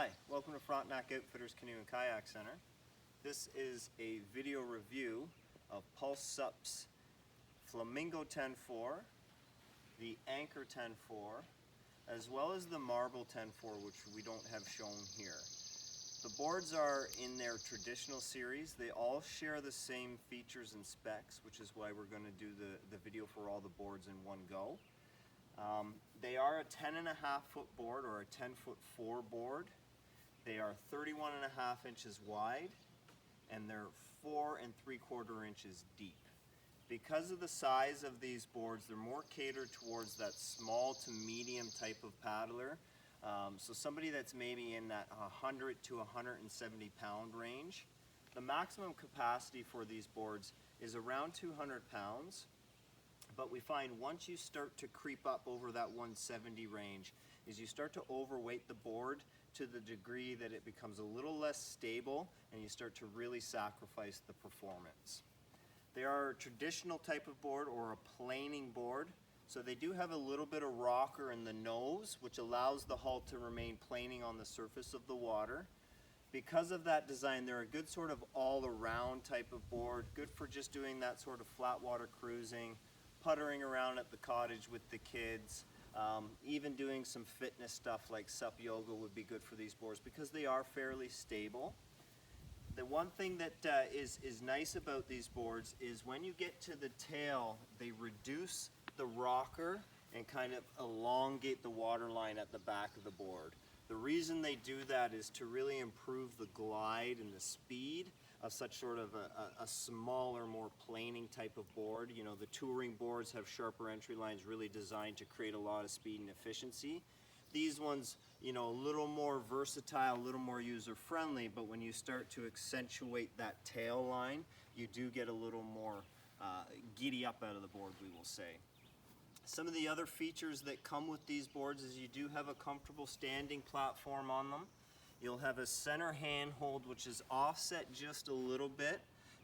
Hi, welcome to Frontenac Outfitters Canoe and Kayak Center. This is a video review of Pulse SUP's Flamingo 10.4, the Anchor 10.4, as well as the Marble 10.4, which we don't have shown here. The boards are in their traditional series. They all share the same features and specs, which is why we're going to do the video for all the boards in one go. They are a 10.5 foot board or a 10'4" board. They are 31.5 inches wide and they're 4 3/4 inches deep. Because of the size of these boards, they're more catered towards that small to medium type of paddler. So somebody that's maybe in that 100 to 170 pound range. The maximum capacity for these boards is around 200 pounds. But we find once you start to creep up over that 170 range is you start to overweight the board to the degree that it becomes a little less stable and you start to really sacrifice the performance. They are a traditional type of board or a planing board, so they do have a little bit of rocker in the nose, which allows the hull to remain planing on the surface of the water. Because of that design, they're a good sort of all-around type of board, good for just doing that sort of flat water cruising, puttering around at the cottage with the kids, even doing some fitness stuff like SUP yoga would be good for these boards because they are fairly stable. The one thing that is nice about these boards is when you get to the tail, they reduce the rocker and kind of elongate the water line at the back of the board. The reason they do that is to really improve the glide and the speed of such sort of a smaller, more planing type of board. You know, the touring boards have sharper entry lines really designed to create a lot of speed and efficiency. These ones, you know, a little more versatile, a little more user-friendly, but when you start to accentuate that tail line, you do get a little more giddy up out of the board, we will say. Some of the other features that come with these boards is you do have a comfortable standing platform on them. You'll have a center handhold which is offset just a little bit,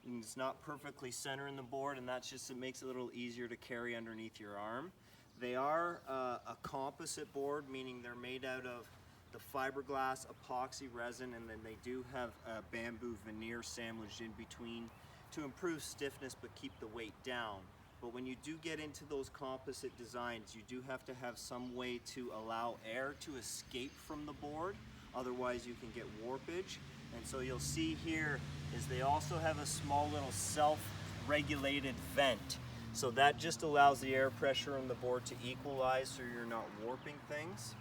and it's not perfectly center in the board, and that's just, it makes it a little easier to carry underneath your arm. They are a composite board, meaning they're made out of the fiberglass epoxy resin, and then they do have a bamboo veneer sandwiched in between to improve stiffness but keep the weight down. But when you do get into those composite designs, you do have to have some way to allow air to escape from the board. Otherwise you can get warpage. And so you'll see here is they also have a small little self-regulated vent. So that just allows the air pressure on the board to equalize so you're not warping things.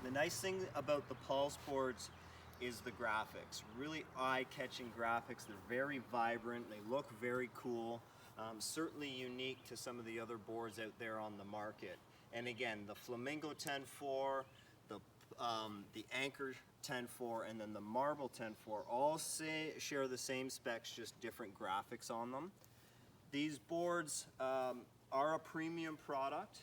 The nice thing about the Pulse boards is the graphics. Really eye-catching graphics. They're very vibrant. They look very cool. Certainly unique to some of the other boards out there on the market. And again, the Flamingo 10.4, the Anchor 10.4, and then the Marble 10.4 all share the same specs, just different graphics on them. These boards are a premium product.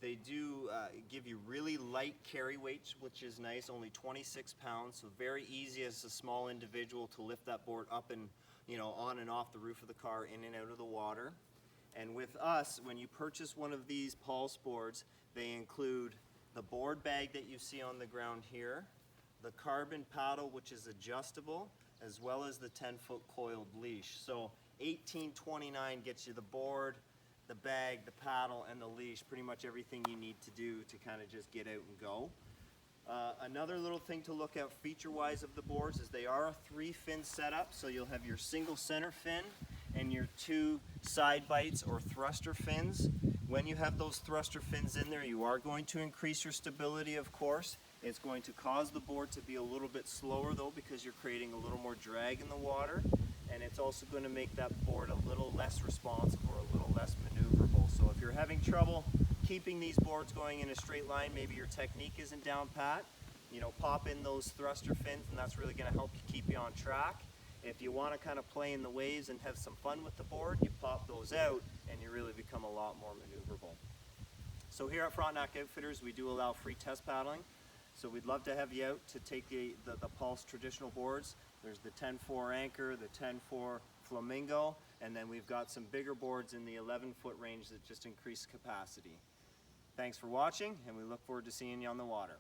They do give you really light carry weights, which is nice, only 26 pounds, so very easy as a small individual to lift that board up and, you know, on and off the roof of the car, in and out of the water. And with us, when you purchase one of these Pulse boards, they include the board bag that you see on the ground here, the carbon paddle, which is adjustable, as well as the 10-foot coiled leash. So $18.29 gets you the board, the bag, the paddle, and the leash, pretty much everything you need to do to kind of just get out and go. Another little thing to look at feature-wise of the boards is they are a 3-fin setup, so you'll have your single center fin and your 2 side bites or thruster fins. When you have those thruster fins in there, you are going to increase your stability, of course. It's going to cause the board to be a little bit slower though, because you're creating a little more drag in the water, and it's also going to make that board a little less responsive or a little less maneuverable. So if you're having trouble keeping these boards going in a straight line, maybe your technique isn't down pat, you know, pop in those thruster fins, and that's really going to help you keep you on track. If you want to kind of play in the waves and have some fun with the board, you pop those out and you really become a lot more maneuverable. So here at Frontenac Outfitters, we do allow free test paddling. So we'd love to have you out to take the Pulse traditional boards. There's the 10.4 Anchor, the 10.4 Flamingo, and then we've got some bigger boards in the 11-foot range that just increase capacity. Thanks for watching, and we look forward to seeing you on the water.